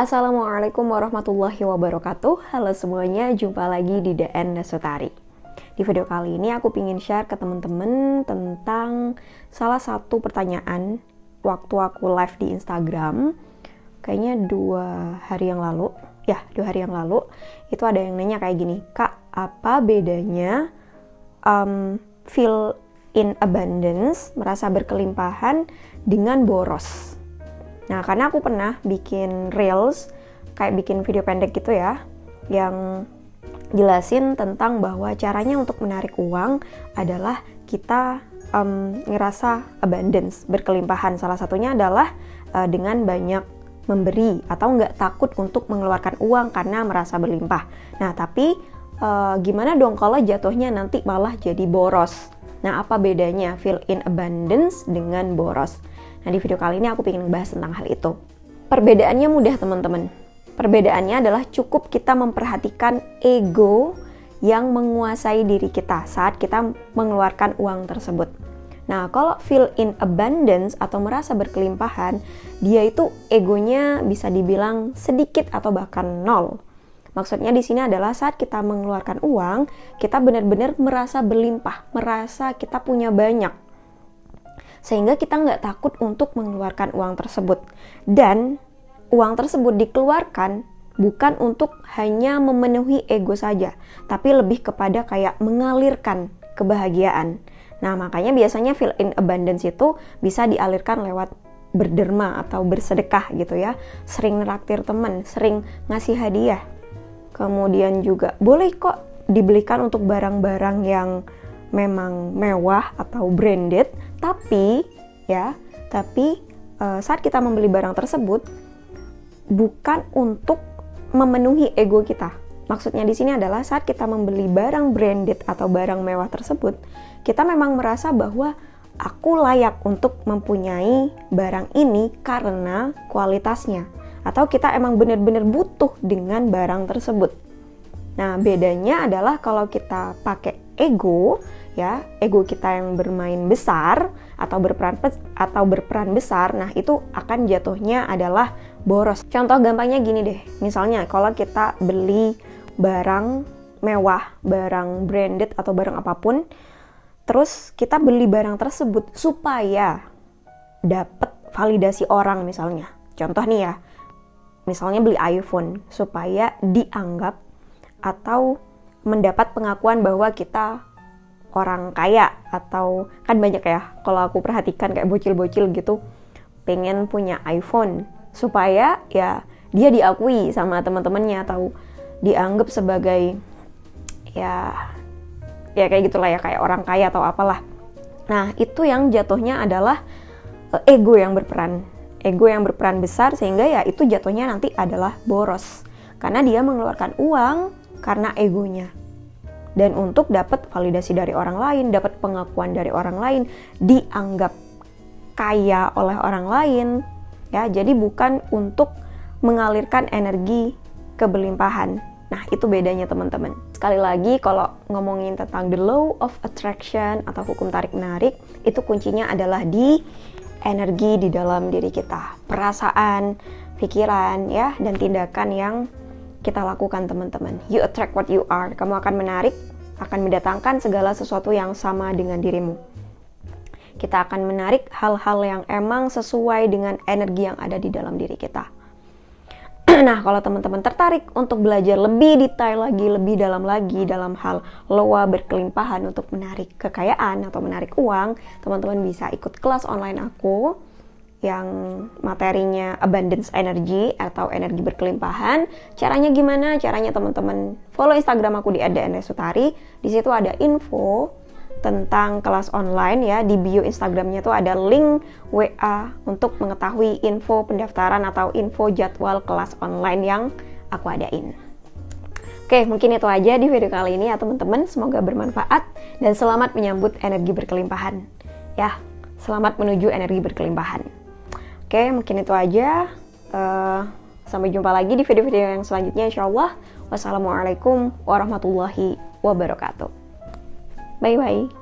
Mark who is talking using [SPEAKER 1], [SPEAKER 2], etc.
[SPEAKER 1] Assalamualaikum warahmatullahi wabarakatuh. Halo semuanya, jumpa lagi di DN Sutari. Di video kali ini aku ingin share ke teman-teman tentang salah satu pertanyaan waktu aku live di Instagram. Kayaknya 2 hari yang lalu. Itu ada yang nanya kayak gini, Kak, apa bedanya feel in abundance, merasa berkelimpahan, dengan boros? Nah, karena aku pernah bikin reels, kayak bikin video pendek gitu ya, yang jelasin tentang bahwa caranya untuk menarik uang adalah kita ngerasa abundance, berkelimpahan. Salah satunya adalah dengan banyak memberi atau nggak takut untuk mengeluarkan uang karena merasa berlimpah. Nah, tapi gimana dong kalau jatuhnya nanti malah jadi boros? Nah, apa bedanya feel in abundance dengan boros? Nah, di video kali ini aku ingin bahas tentang hal itu. Perbedaannya mudah, teman-teman. Perbedaannya adalah cukup kita memperhatikan ego yang menguasai diri kita saat kita mengeluarkan uang tersebut. Nah, kalau feel in abundance atau merasa berkelimpahan, dia itu egonya bisa dibilang sedikit atau bahkan nol. Maksudnya di sini adalah saat kita mengeluarkan uang, kita benar-benar merasa berlimpah, merasa kita punya banyak. Sehingga kita nggak takut untuk mengeluarkan uang tersebut. Dan uang tersebut dikeluarkan bukan untuk hanya memenuhi ego saja, tapi lebih kepada kayak mengalirkan kebahagiaan. Nah, makanya biasanya feel in abundance itu bisa dialirkan lewat berderma atau bersedekah gitu ya. Sering neraktir teman, sering ngasih hadiah. Kemudian juga boleh kok dibelikan untuk barang-barang yang memang mewah atau branded, tapi saat kita membeli barang tersebut bukan untuk memenuhi ego kita. Maksudnya di sini adalah saat kita membeli barang branded atau barang mewah tersebut, kita memang merasa bahwa aku layak untuk mempunyai barang ini karena kualitasnya, atau kita emang benar-benar butuh dengan barang tersebut. Nah, bedanya adalah kalau kita pakai ego, ya, ego kita yang bermain besar atau berperan besar, nah itu akan jatuhnya adalah boros. Contoh gampangnya gini deh, misalnya kalau kita beli barang mewah, barang branded atau barang apapun, terus kita beli barang tersebut supaya dapat validasi orang misalnya. Contoh nih ya, misalnya beli iPhone supaya dianggap atau mendapat pengakuan bahwa kita orang kaya, atau kan banyak ya kalau aku perhatikan kayak bocil-bocil gitu pengen punya iPhone supaya ya dia diakui sama teman-temannya atau dianggap sebagai ya kayak gitulah ya, kayak orang kaya atau apalah. Nah, itu yang jatuhnya adalah ego yang berperan besar, sehingga ya itu jatuhnya nanti adalah boros karena dia mengeluarkan uang karena egonya. Dan untuk dapat validasi dari orang lain, dapat pengakuan dari orang lain, dianggap kaya oleh orang lain, ya. Jadi bukan untuk mengalirkan energi keberlimpahan. Nah, itu bedanya, teman-teman. Sekali lagi, kalau ngomongin tentang the law of attraction atau hukum tarik-menarik, itu kuncinya adalah di energi di dalam diri kita, perasaan, pikiran, ya, dan tindakan yang kita lakukan, teman-teman. You attract what you are. Kamu akan menarik, akan mendatangkan segala sesuatu yang sama dengan dirimu. Kita akan menarik hal-hal yang emang sesuai dengan energi yang ada di dalam diri kita. Nah, kalau teman-teman tertarik untuk belajar lebih detail lagi, lebih dalam lagi dalam hal loa berkelimpahan untuk menarik kekayaan atau menarik uang, teman-teman bisa ikut kelas online aku yang materinya abundance energy atau energi berkelimpahan. Caranya gimana? Caranya teman-teman follow Instagram aku di @dnsutari. Di situ ada info tentang kelas online ya. Di bio Instagramnya tuh ada link WA untuk mengetahui info pendaftaran atau info jadwal kelas online yang aku adain. Oke, mungkin itu aja di video kali ini ya, teman-teman. Semoga bermanfaat dan selamat menyambut energi berkelimpahan. Ya, selamat menuju energi berkelimpahan. Oke, mungkin itu aja. Sampai jumpa lagi di video-video yang selanjutnya, insyaallah. Wassalamualaikum warahmatullahi wabarakatuh. Bye-bye.